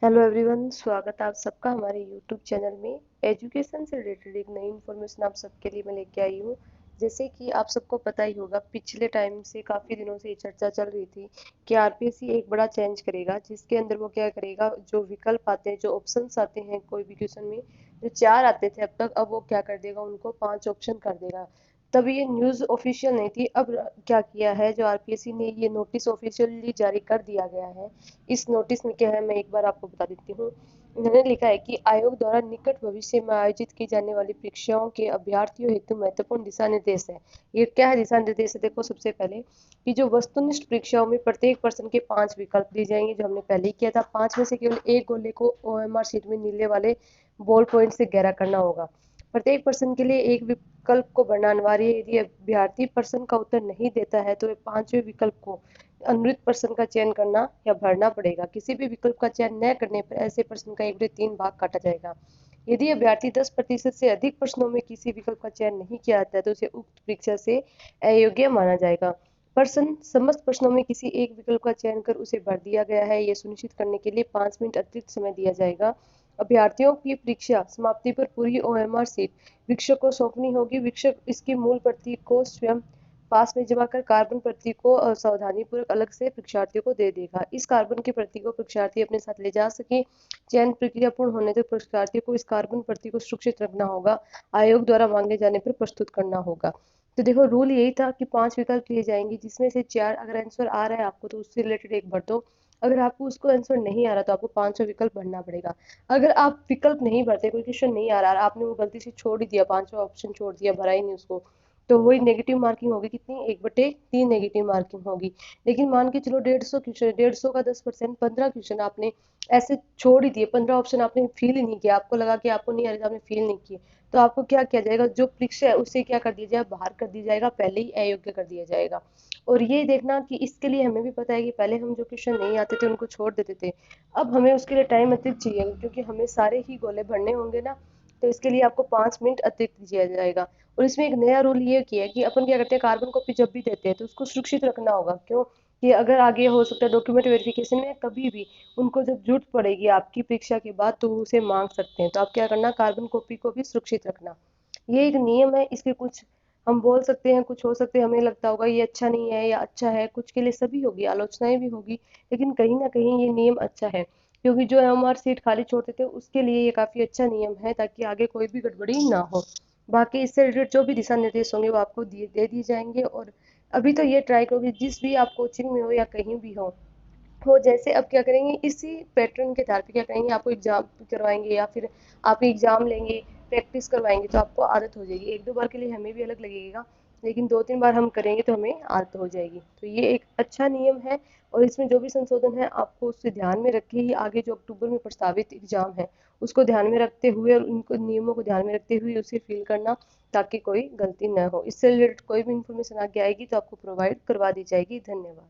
Hello everyone, स्वागत है आप सबका हमारे यूट्यूब चैनल में। एजुकेशन से रिलेटेड एक नई इन्फॉर्मेशन आप सबके लिए मैं लेके आई हूँ। जैसे कि आप सबको पता ही होगा, पिछले टाइम से काफ़ी दिनों से ये चर्चा चल रही थी कि आरपीएससी एक बड़ा चेंज करेगा, जिसके अंदर वो क्या करेगा, जो विकल्प आते हैं, जो ऑप्शंस आते हैं कोई भी क्वेश्चन में, जो चार आते थे अब तक, अब वो क्या कर देगा, उनको पांच ऑप्शन कर देगा। तब ये न्यूज़ ऑफिशियल नहीं थी। अब क्या किया है, जो आरपीएससी ने ये नोटिस ऑफिशियली जारी कर दिया गया है। इस नोटिस में क्या है, मैं एक बार आपको बता देती हूँ। इन्होंने लिखा है कि आयोग द्वारा निकट भविष्य में आयोजित की जाने वाली परीक्षाओं के अभ्यर्थियों हेतु महत्वपूर्ण दिशा निर्देश है। ये क्या है दिशा निर्देश है, देखो सबसे पहले कि जो वस्तुनिष्ठ परीक्षाओं में प्रत्येक प्रश्न के पांच विकल्प दिए जाएंगे, जो हमने पहले ही किया था। पांच में से केवल एक गोले को ओएमआर शीट में नीले वाले बॉल पॉइंट से गहरा करना होगा। प्रत्येक प्रश्न के लिए एक विकल्प को भरना अनिवार्य है। यदि अभ्यर्थी प्रश्न का उत्तर नहीं देता है तो वे पांचवें विकल्प को अनुचित प्रश्न का चयन करना या भरना पड़ेगा। किसी भी विकल्प का चयन न करने पर ऐसे प्रश्न का 1/3 भाग काटा जाएगा। यदि अभ्यर्थी 10% से अधिक प्रश्नों में किसी विकल्प का चयन नहीं किया जाता है तो उसे उक्त परीक्षा से अयोग्य माना जाएगा। प्रश्न समस्त प्रश्नों में किसी एक विकल्प का चयन कर उसे भर दिया गया है, यह सुनिश्चित करने के लिए 5 मिनट अतिरिक्त समय दिया जाएगा। अभ्यर्थियों की परीक्षा समाप्ति पर पूरी ओएमआर सीट शिक्षक को सौंपनी होगी। शिक्षक इसकी मूल प्रति को स्वयं पास में जमा कर कार्बन प्रति को सावधानी पूर्वक अलग से परीक्षार्थियों को दे देगा। इस कार्बन की प्रति को परीक्षार्थी अपने साथ ले जा सके। चयन प्रक्रिया पूर्ण होने तक परीक्षार्थियों को इस कार्बन प्रति को सुरक्षित रखना होगा। आयोग द्वारा मांगे जाने पर प्रस्तुत करना होगा। तो देखो, रूल यही था कि पांच विकल्प लिए जाएंगे, जिसमें से चार अगर आंसर आ रहा है आपको तो उससे रिलेटेड एक भर दो। अगर आपको उसको आंसर नहीं आ रहा तो आपको पांचों विकल्प भरना पड़ेगा। अगर आप विकल्प नहीं भरते, कोई क्वेश्चन नहीं आ रहा, आपने वो गलती से छोड़ ही दिया, पांचवा ऑप्शन छोड़ दिया, भरा ही नहीं उसको, तो वही नेगेटिव मार्किंग होगी। कितनी? 1/3 नेगेटिव मार्किंग होगी। लेकिन मान के चलो 150 क्वेश्चन, 150 का 10%, 15 क्वेश्चन आपने ऐसे छोड़ ही दिए, 15 ऑप्शन आपने फिल ही नहीं किया, आपको लगा कि आपको नहीं आ रहा था, आपने फिल नहीं किए, तो आपको क्या किया जाएगा, जो परीक्षा है उससे क्या कर दिया जाएगा, बाहर कर दिया जाएगा, पहले ही अयोग्य कर दिया जाएगा। और ये देखना कि इसके लिए हमें भी पता है कि पहले हम जो क्वेश्चन नहीं आते थे उनको छोड़ देते थे। अब हमें उसके लिए टाइम अतिरिक्त चाहिए, क्योंकि हमें सारे ही गोले भरने होंगे ना। तो इसके लिए आपको 5 मिनट अतिरिक्त दिया जाएगा। और इसमें एक नया रूल ये किया है कि अपन क्या करते हैं, कार्बन कॉपी जब भी देते हैं तो उसको सुरक्षित रखना होगा। क्यों? कि अगर आगे हो सकता है डॉक्यूमेंट वेरिफिकेशन में कभी भी उनको जब जरूरत पड़ेगी आपकी परीक्षा के बाद, तो वो उसे मांग सकते हैं। तो आप क्या करना, कार्बन कॉपी को भी सुरक्षित रखना। ये एक नियम है। इसके कुछ हम बोल सकते हैं, कुछ हो सकते हैं, हमें लगता होगा ये अच्छा नहीं है या अच्छा है, कुछ के लिए सभी होगी, आलोचनाएं भी होगी, लेकिन कहीं ना कहीं ये नियम अच्छा है। क्योंकि जो एमआर सीट खाली छोड़ते थे उसके लिए ये काफी अच्छा नियम है, ताकि आगे कोई भी गड़बड़ी ना हो। बाकी इससे रिलेटेड जो भी दिशा निर्देश होंगे वो आपको दे दिए जाएंगे। और अभी तो ये ट्राई करो कि जिस भी आप कोचिंग में हो या कहीं भी हो जैसे अब क्या करेंगे, इसी पैटर्न के आधार पे क्या करेंगे, आपको एग्जाम करवाएंगे या फिर आप एग्जाम लेंगे, प्रैक्टिस करवाएंगे, तो आपको आदत हो जाएगी। एक दो बार के लिए हमें भी अलग लगेगा, लेकिन दो तीन बार हम करेंगे तो हमें आदत हो जाएगी। तो ये एक अच्छा नियम है। और इसमें जो भी संशोधन है आपको उससे ध्यान में रख के ही आगे जो अक्टूबर में प्रस्तावित एग्जाम है उसको ध्यान में रखते हुए और उनको नियमों को ध्यान में रखते हुए उसे फिल करना, ताकि कोई गलती न हो। इससे रिलेटेड कोई भी इंफॉर्मेशन आगे आएगी तो आपको प्रोवाइड करवा दी जाएगी। धन्यवाद।